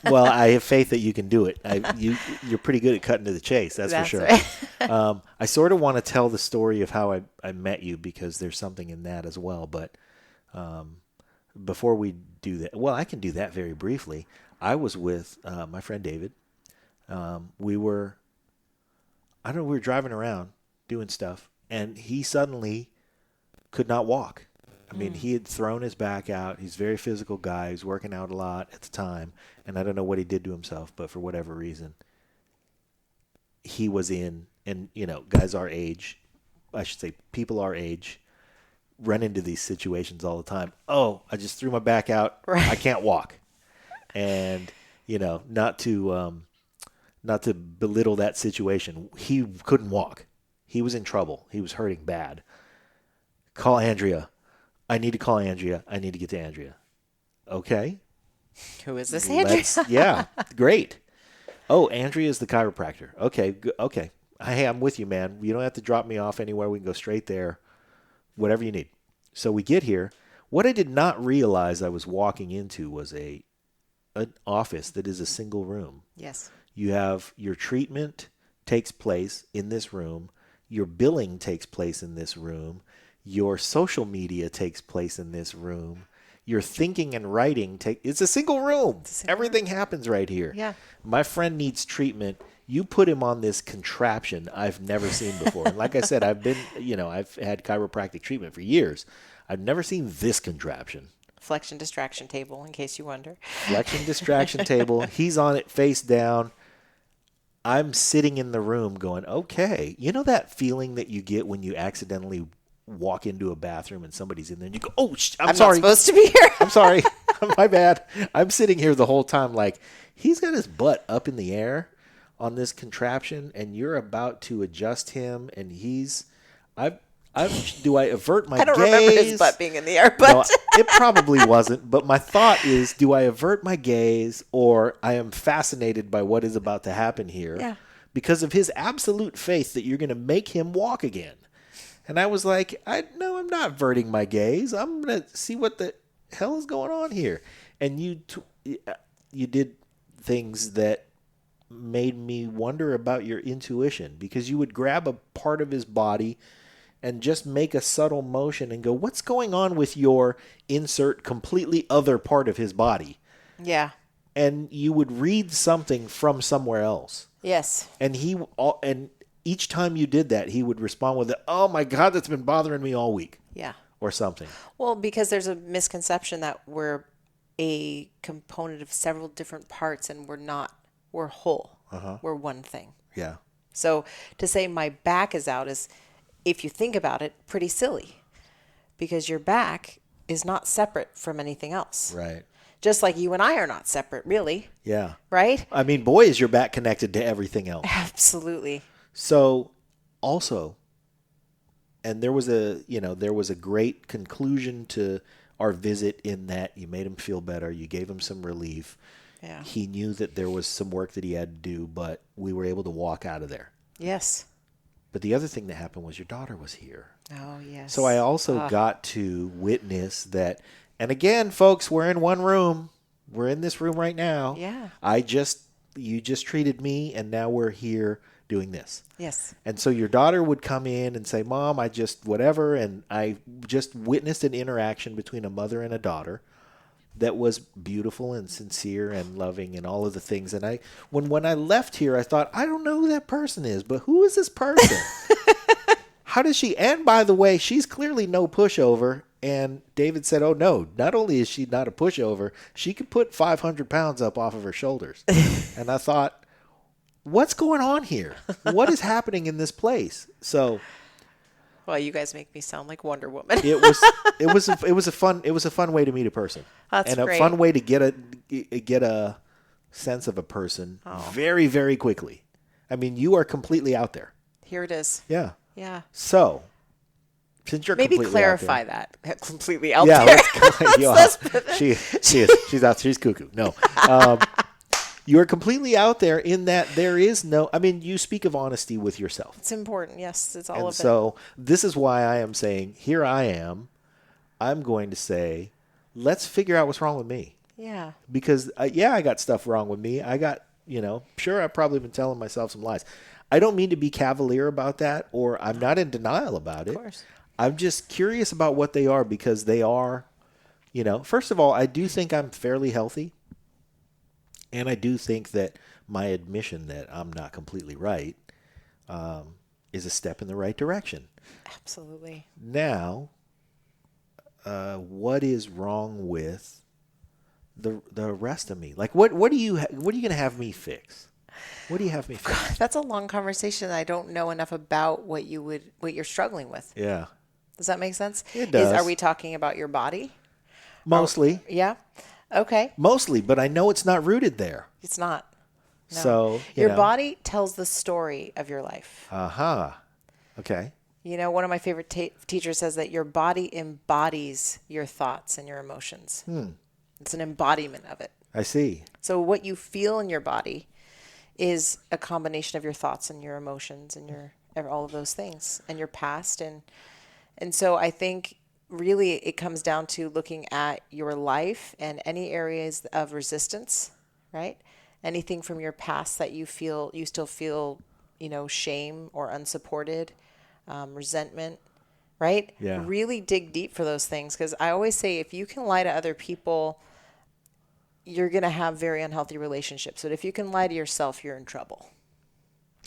Well, I have faith that you can do it. You're pretty good at cutting to the chase, that's for sure. Right. I sort of want to tell the story of how I met you, because there's something in that as well. But before we do that, well, I can do that very briefly. I was with my friend David. We were driving around doing stuff, and he suddenly could not walk. I mean, he had thrown his back out. He's a very physical guy. He was working out a lot at the time, and I don't know what he did to himself, but for whatever reason, he was in, and, guys our age, I should say people our age, run into these situations all the time. Oh, I just threw my back out. Right. I can't walk. And, not to belittle that situation. He couldn't walk. He was in trouble. He was hurting bad. Call Andrea. I need to call Andrea. I need to get to Andrea. Okay. Who is this, Andrea? Yeah. Great. Oh, Andrea is the chiropractor. Okay. Okay. Hey, I'm with you, man. You don't have to drop me off anywhere. We can go straight there. Whatever you need. So we get here. What I did not realize I was walking into was an office that is a single room. Yes. You have your treatment takes place in this room. Your billing takes place in this room. Your social media takes place in this room. Your thinking and writing it's a single room. Everything happens right here. Yeah. My friend needs treatment. You put him on this contraption I've never seen before. And like I said, I've had chiropractic treatment for years. I've never seen this contraption. Flexion distraction table, in case you wonder. Flexion distraction table. He's on it face down. I'm sitting in the room going, okay. You know that feeling that you get when you accidentally walk into a bathroom and somebody's in there and you go, oh, I'm sorry. Not supposed to be here. I'm sorry. My bad. I'm sitting here the whole time like, he's got his butt up in the air on this contraption and you're about to adjust him and do I avert my gaze? I don't remember his butt being in the air, but no, it probably wasn't. But my thought is, do I avert my gaze or I am fascinated by what is about to happen here? Yeah. Because of his absolute faith that you're going to make him walk again. And I was like, no, I'm not averting my gaze. I'm going to see what the hell is going on here. And you did things that made me wonder about your intuition because you would grab a part of his body and just make a subtle motion and go, what's going on with your insert completely other part of his body? Yeah. And you would read something from somewhere else. Yes. And each time you did that, he would respond with, oh my God, that's been bothering me all week. Yeah. Or something. Well, because there's a misconception that we're a component of several different parts and we're whole. Uh-huh. We're one thing. Yeah. So to say my back is out is, if you think about it, pretty silly because your back is not separate from anything else. Right. Just like you and I are not separate, really. Yeah. Right? I mean, boy, is your back connected to everything else. Absolutely. So also, and there was a great conclusion to our visit in that you made him feel better. You gave him some relief. Yeah. He knew that there was some work that he had to do, but we were able to walk out of there. Yes. But the other thing that happened was your daughter was here. Oh, yes. So I also got to witness that. And again, folks, we're in one room. We're in this room right now. Yeah. You just treated me, and now we're here doing this. Yes. And so your daughter would come in and say, Mom, I just whatever. And I just witnessed an interaction between a mother and a daughter that was beautiful and sincere and loving and all of the things. And when I left here, I thought, I don't know who that person is, but who is this person? How does she? And by the way, she's clearly no pushover. And David said, oh, no, not only is she not a pushover, she could put 500 pounds up off of her shoulders. And I thought, what's going on here? What is happening in this place? So, well, you guys make me sound like Wonder Woman. it was a fun way to meet a person. That's and great. A fun way to get a sense of a person very, very quickly. I mean, you are completely out there. Here it is. Yeah. Yeah. So, since you're maybe completely clarify out there, that completely out there. She's out. She's cuckoo. No. You are completely out there in that there is no, I mean, you speak of honesty with yourself. It's important. Yes, it's all and of it. So this is why I am saying, here I am. I'm going to say, let's figure out what's wrong with me. Yeah. Because, I got stuff wrong with me. I got, sure, I've probably been telling myself some lies. I don't mean to be cavalier about that, or I'm not in denial about it. Of course. I'm just curious about what they are because they are, first of all, I do think I'm fairly healthy. And I do think that my admission that I'm not completely right is a step in the right direction. Absolutely. Now, what is wrong with the rest of me? Like, what are you going to have me fix? What do you have me fix? That's a long conversation. I don't know enough about what you're struggling with. Yeah. Does that make sense? It does. Are we talking about your body? Mostly. Yeah. Okay. Mostly, but I know it's not rooted there. It's not. No. So, your body tells the story of your life. Uh-huh. Okay. One of my favorite teachers says that your body embodies your thoughts and your emotions. It's an embodiment of it. I see. So what you feel in your body is a combination of your thoughts and your emotions and all of those things and your past. And so I think really it comes down to looking at your life and any areas of resistance, right? Anything from your past that you still feel, shame or unsupported, resentment, right? Yeah. Really dig deep for those things. Because I always say if you can lie to other people, you're going to have very unhealthy relationships. But if you can lie to yourself, you're in trouble.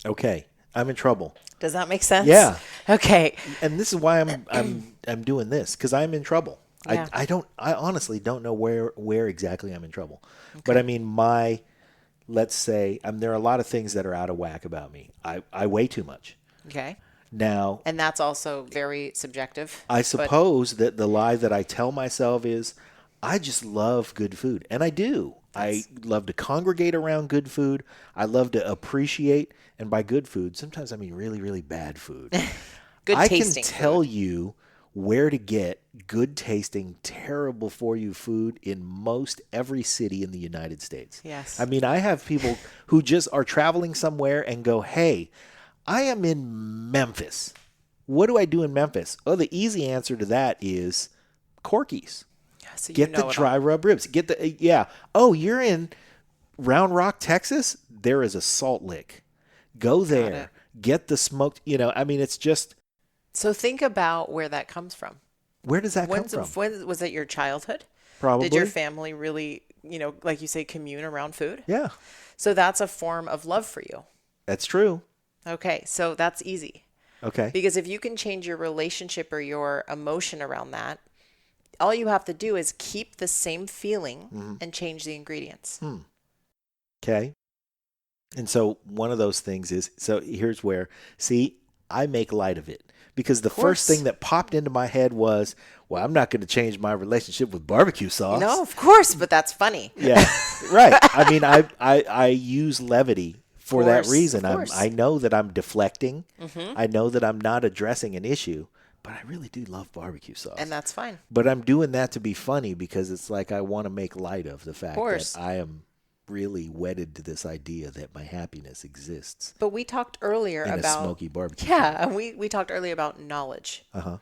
Okay. I'm in trouble. Does that make sense? Yeah. Okay. And this is why I'm doing this, because I'm in trouble. Yeah. I honestly don't know where exactly I'm in trouble. Okay. But I mean, let's say, there are a lot of things that are out of whack about me. I weigh too much. Okay. Now, and that's also very subjective. I suppose that the lie that I tell myself is, I just love good food. And I do. I love to congregate around good food. I love to appreciate. And by good food, sometimes I mean really, really bad food. Good tasting I can tell you where to get good tasting, terrible for you food in most every city in the United States. Yes. I mean, I have people who just are traveling somewhere and go, hey, I am in Memphis. What do I do in Memphis? Oh, the easy answer to that is Corky's. So get the dry rub ribs. Oh, you're in Round Rock, Texas? There is a Salt Lick. Go there. Get the smoked, it's just. So think about where that comes from. Where does that come from? When was it your childhood? Probably. Did your family really, like you say, commune around food? Yeah. So that's a form of love for you. That's true. Okay. So that's easy. Okay. Because if you can change your relationship or your emotion around that, all you have to do is keep the same feeling and change the ingredients. Okay. And so one of those things is, so here's where, I make light of it. Because the first thing that popped into my head was, well, I'm not going to change my relationship with barbecue sauce. No, of course, but that's funny. Yeah, right. I mean, I use levity for that reason. I know that I'm deflecting. I know that I'm not addressing an issue. But I really do love barbecue sauce. And that's fine. But I'm doing that to be funny because it's like I want to make light of the fact that I am really wedded to this idea that my happiness exists. But we talked earlier in about a smoky barbecue. Yeah, and we talked earlier about knowledge. Uh-huh.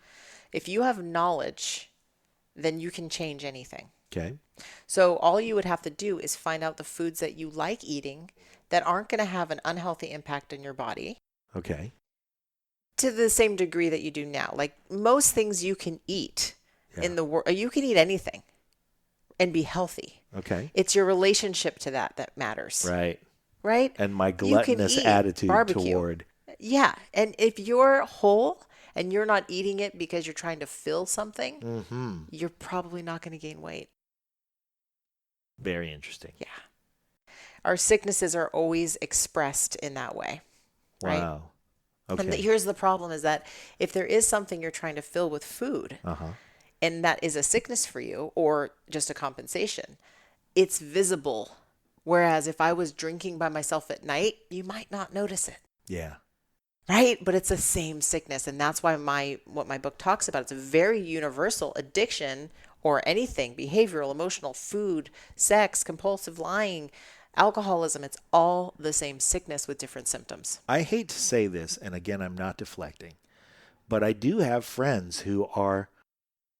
If you have knowledge, then you can change anything. Okay. So all you would have to do is find out the foods that you like eating that aren't going to have an unhealthy impact on your body. Okay. To the same degree that you do now. Like most things you can eat in the world, you can eat anything and be healthy. Okay. It's your relationship to that matters. Right. Right? And my gluttonous attitude toward. Yeah. And if you're whole and you're not eating it because you're trying to fill something, you're probably not going to gain weight. Very interesting. Yeah. Our sicknesses are always expressed in that way. Right? Wow. Okay. And here's the problem is that if there is something you're trying to fill with food, and that is a sickness for you or just a compensation, it's visible. Whereas if I was drinking by myself at night, you might not notice it. Yeah. Right? But it's the same sickness. And that's why what my book talks about, it's a very universal addiction or anything, behavioral, emotional, food, sex, compulsive lying, alcoholism, it's all the same sickness with different symptoms. I hate to say this, and again, I'm not deflecting, but I do have friends who are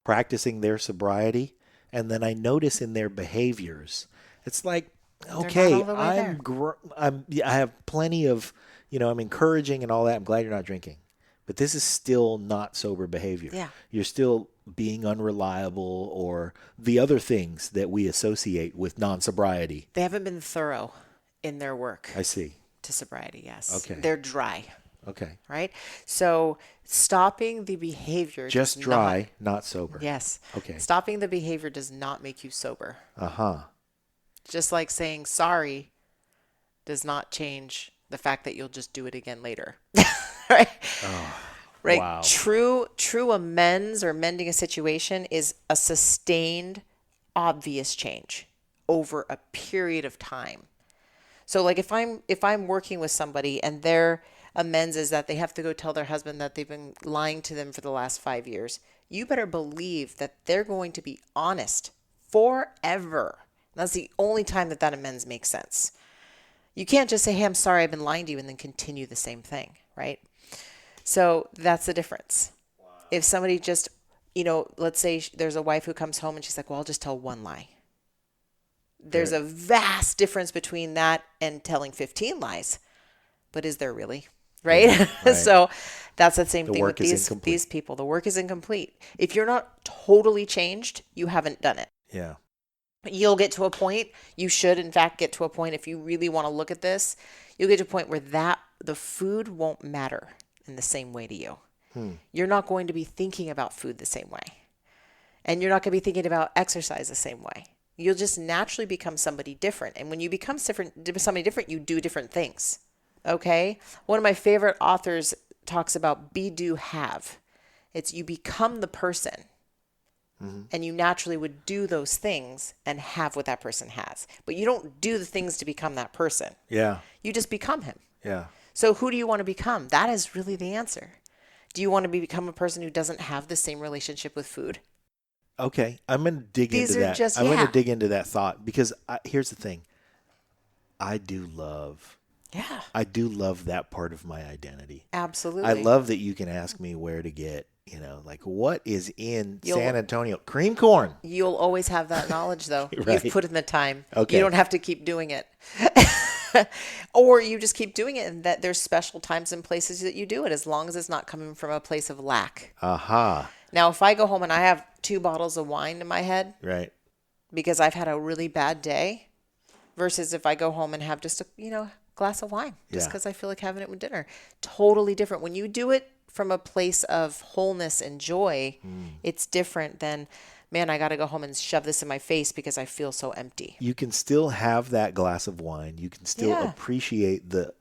practicing their sobriety, and then I notice in their behaviors, it's like, okay, I have plenty of, I'm encouraging and all that. I'm glad you're not drinking, but this is still not sober behavior. Yeah. You're still being unreliable or the other things that we associate with non-sobriety. They haven't been thorough in their work. I see. To sobriety, yes. Okay. They're dry. Okay. Right? So stopping the behavior. Just dry, not sober. Yes. Okay. Stopping the behavior does not make you sober. Uh-huh. Just like saying sorry does not change the fact that you'll just do it again later. Right? Oh. Right. Wow. True amends or mending a situation is a sustained, obvious change over a period of time. So like if I'm working with somebody and their amends is that they have to go tell their husband that they've been lying to them for the last 5 years, you better believe that they're going to be honest forever. That's the only time that amends makes sense. You can't just say, hey, I'm sorry, I've been lying to you, and then continue the same thing, right? So that's the difference. Wow. If somebody just let's say there's a wife who comes home and she's like, well, I'll just tell one lie. There's a vast difference between that and telling 15 lies. But is there really? Right? Yeah, right. So that's the same The thing work with is incomplete. these people. The work is incomplete. If you're not totally changed, you haven't done it. Yeah. You'll get to a point, you should in fact get to a point, if you really want to look at this, you'll get to a point where the food won't matter in the same way to you. You're not going to be thinking about food the same way. And you're not going to be thinking about exercise the same way. You'll just naturally become somebody different. And when you become somebody different, you do different things. Okay? One of my favorite authors talks about be, do, have. It's you become the person. And you naturally would do those things and have what that person has. But you don't do the things to become that person. Yeah. You just become him. Yeah. So who do you want to become? That is really the answer. Do you want to become a person who doesn't have the same relationship with food? Okay. I'm going to dig These into are that. just- I'm going yeah. to dig into that thought because here's the thing. I do love that part of my identity. Absolutely. I love that you can ask me where to get, like what is in San Antonio? Cream corn. You'll always have that knowledge, though. Right. You've put in the time. Okay. You don't have to keep doing it. Or you just keep doing it, and that there's special times and places that you do it, as long as it's not coming from a place of lack. Aha. Now, if I go home and I have 2 bottles of wine in my head Right. because I've had a really bad day, versus if I go home and have just a glass of wine just Yeah. because I feel like having it with dinner, totally different. When you do it from a place of wholeness and joy, it's different than, man, I got to go home and shove this in my face because I feel so empty. You can still have that glass of wine. You can still Yeah. appreciate the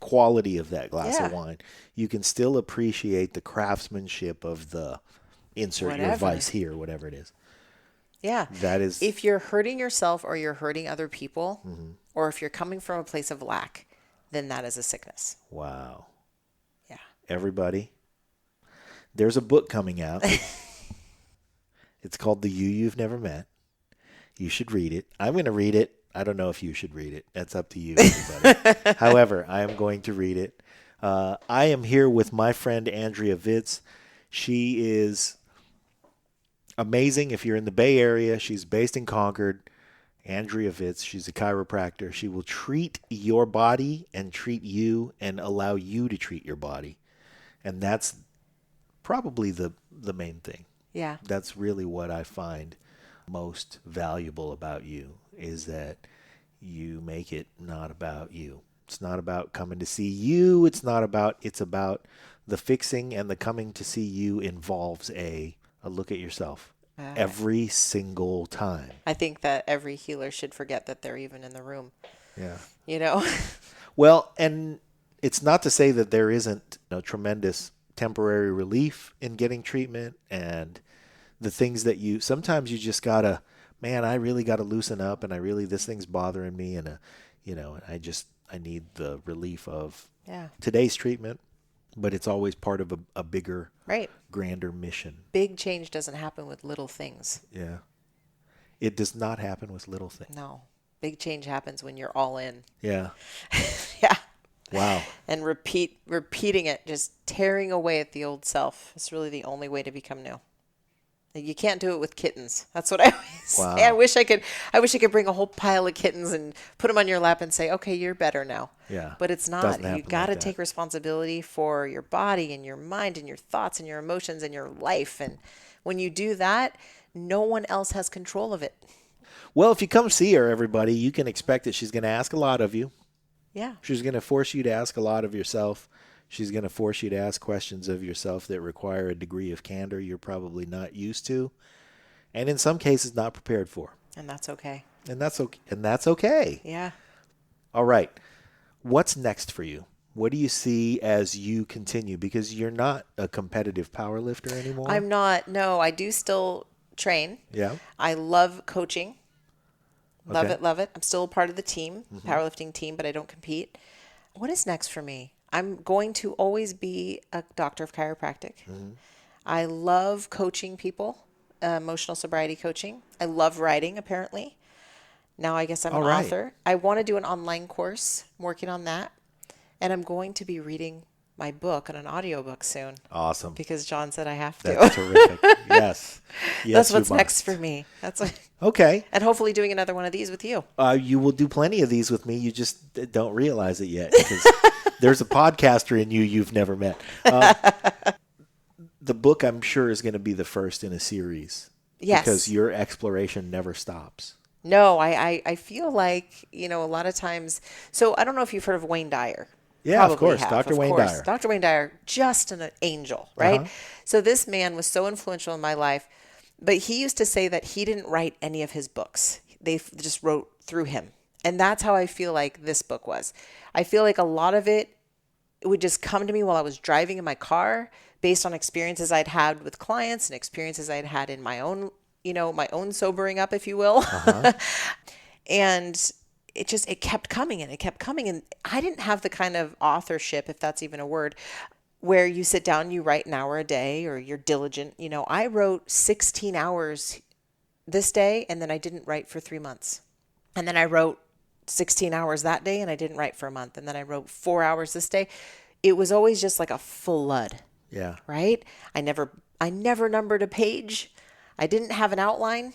quality of that glass of Yeah. wine. You can still appreciate the craftsmanship of the insert your Whatever. vice here, whatever it is. Yeah. That is, If you're hurting yourself or you're hurting other people, or if you're coming from a place of lack, then that is a sickness. wow. Yeah. Everybody, there's a book coming out. It's called The You You've Never Met. You should read it. I'm going to read it. I don't know if you should read it. That's up to you, everybody. However, I am going to read it. I am here with my friend Andrea Vitz. She is amazing. If you're in the Bay Area, she's based in Concord. Andrea Vitz, she's a chiropractor. She will treat your body and treat you and allow you to treat your body. And that's probably the main thing. Yeah. That's really what I find most valuable about you, is that you make it not about you. It's not about coming to see you. It's about the fixing, and the coming to see you involves a look at yourself every single time. I think that every healer should forget that they're even in the room. Yeah. Well, and it's not to say that there isn't tremendous temporary relief in getting treatment, and the things that sometimes you just gotta, man, I really gotta loosen up, and this thing's bothering me, and I need the relief of today's treatment, but it's always part of a bigger, grander mission. Big change doesn't happen with little things. Yeah. It does not happen with little things. No. Big change happens when you're all in. Yeah. Yeah. Wow. And repeating it, just tearing away at the old self. It's really the only way to become new. You can't do it with kittens. That's what I always say. I wish I could bring a whole pile of kittens and put them on your lap and say, okay, you're better now. Yeah. But it's not. You got to take responsibility for your body and your mind and your thoughts and your emotions and your life. And when you do that, no one else has control of it. Well, if you come see her, everybody, you can expect that she's going to ask a lot of you. Yeah. She's going to force you to ask a lot of yourself. She's going to force you to ask questions of yourself that require a degree of candor you're probably not used to, and in some cases not prepared for. And that's okay. And that's okay. And that's okay. Yeah. All right. What's next for you? What do you see as you continue? Because you're not a competitive power lifter anymore. I'm not. No, I do still train. Yeah. I love coaching. Love Okay. it, love it. I'm still a part of the team, powerlifting team, but I don't compete. What is next for me? I'm going to always be a doctor of chiropractic. I love coaching people, emotional sobriety coaching. I love writing, apparently. Now I guess I'm an author. I want to do an online course. I'm working on that. And I'm going to be reading my book on an audiobook soon. Awesome. Because Jon said I have to. That's terrific. Yes. That's what's you next must. for me. That's what, Okay. and hopefully doing another one of these with you. You will do plenty of these with me. You just don't realize it yet because there's a podcaster in you you've never met. The book, I'm sure, is going to be the first in a series. Yes. Because your exploration never stops. No, I feel like, a lot of times. So I don't know if you've heard of Wayne Dyer. Yeah, of Probably course. have, Dr. of Wayne course. Dyer. Dr. Wayne Dyer, just an angel, right? So this man was so influential in my life, but he used to say that he didn't write any of his books. They just wrote through him. And that's how I feel like this book was. I feel like a lot of it would just come to me while I was driving in my car based on experiences I'd had with clients and experiences I'd had in my own, my own sobering up, if you will. And it kept coming and it kept coming. And I didn't have the kind of authorship, if that's even a word, where you sit down, you write an hour a day or you're diligent. I wrote 16 hours this day and then I didn't write for 3 months. And then I wrote 16 hours that day and I didn't write for a month. And then I wrote 4 hours this day. It was always just like a flood. Yeah. Right? I never numbered a page. I didn't have an outline.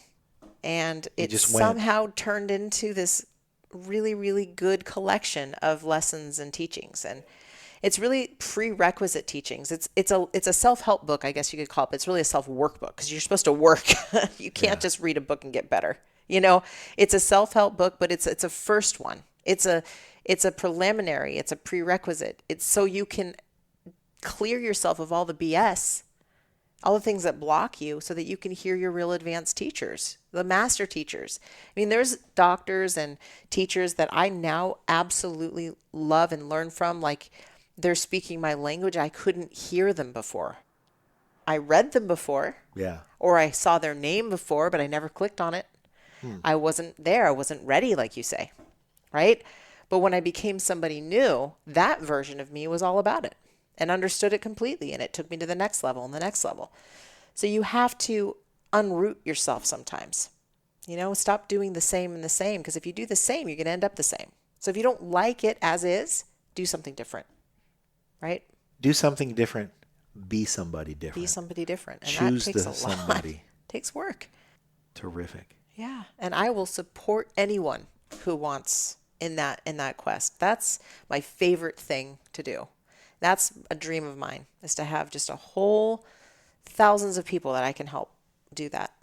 And it just somehow turned into this really, really good collection of lessons and teachings. And it's really prerequisite teachings. It's a self-help book, I guess you could call it. But it's really a self-work book because you're supposed to work. You can't just read a book and get better. It's a self-help book, but it's a first one. It's a preliminary. It's a prerequisite. It's so you can clear yourself of all the BS, all the things that block you so that you can hear your real advanced teachers, the master teachers. I mean, there's doctors and teachers that I now absolutely love and learn from. Like they're speaking my language. I couldn't hear them before. I read them before. Yeah. Or I saw their name before, but I never clicked on it. I wasn't there. I wasn't ready, like you say, right? But when I became somebody new, that version of me was all about it and understood it completely. And it took me to the next level and the next level. So you have to unroot yourself sometimes, stop doing the same and the same. Because if you do the same, you're going to end up the same. So if you don't like it as is, do something different, right? Do something different. Be somebody different. Be somebody different. And Choose that takes the a somebody. lot. It takes work. Terrific. Yeah. And I will support anyone who wants in that quest. That's my favorite thing to do. That's a dream of mine, is to have just a whole thousands of people that I can help do that.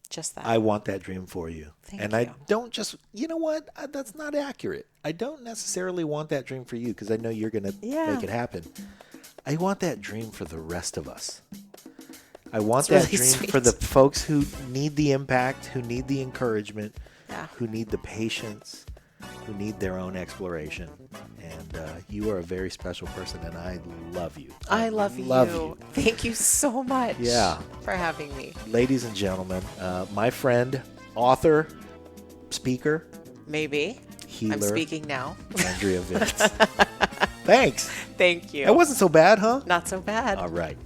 Just that. I want that dream for you. Thank I you. don't just, what? That's not accurate. I don't necessarily want that dream for you because I know you're going to make it happen. I want that dream for the rest of us. I want that really dream sweet. for the folks who need the impact, who need the encouragement, Yeah. who need the patience, who need their own exploration. And you are a very special person, and I love you. I love you. Thank you so much for having me. Ladies and gentlemen, my friend, author, speaker, Maybe. healer, I'm speaking now. Andrea Vitz. Thanks. Thank you. That wasn't so bad, huh? Not so bad. All right.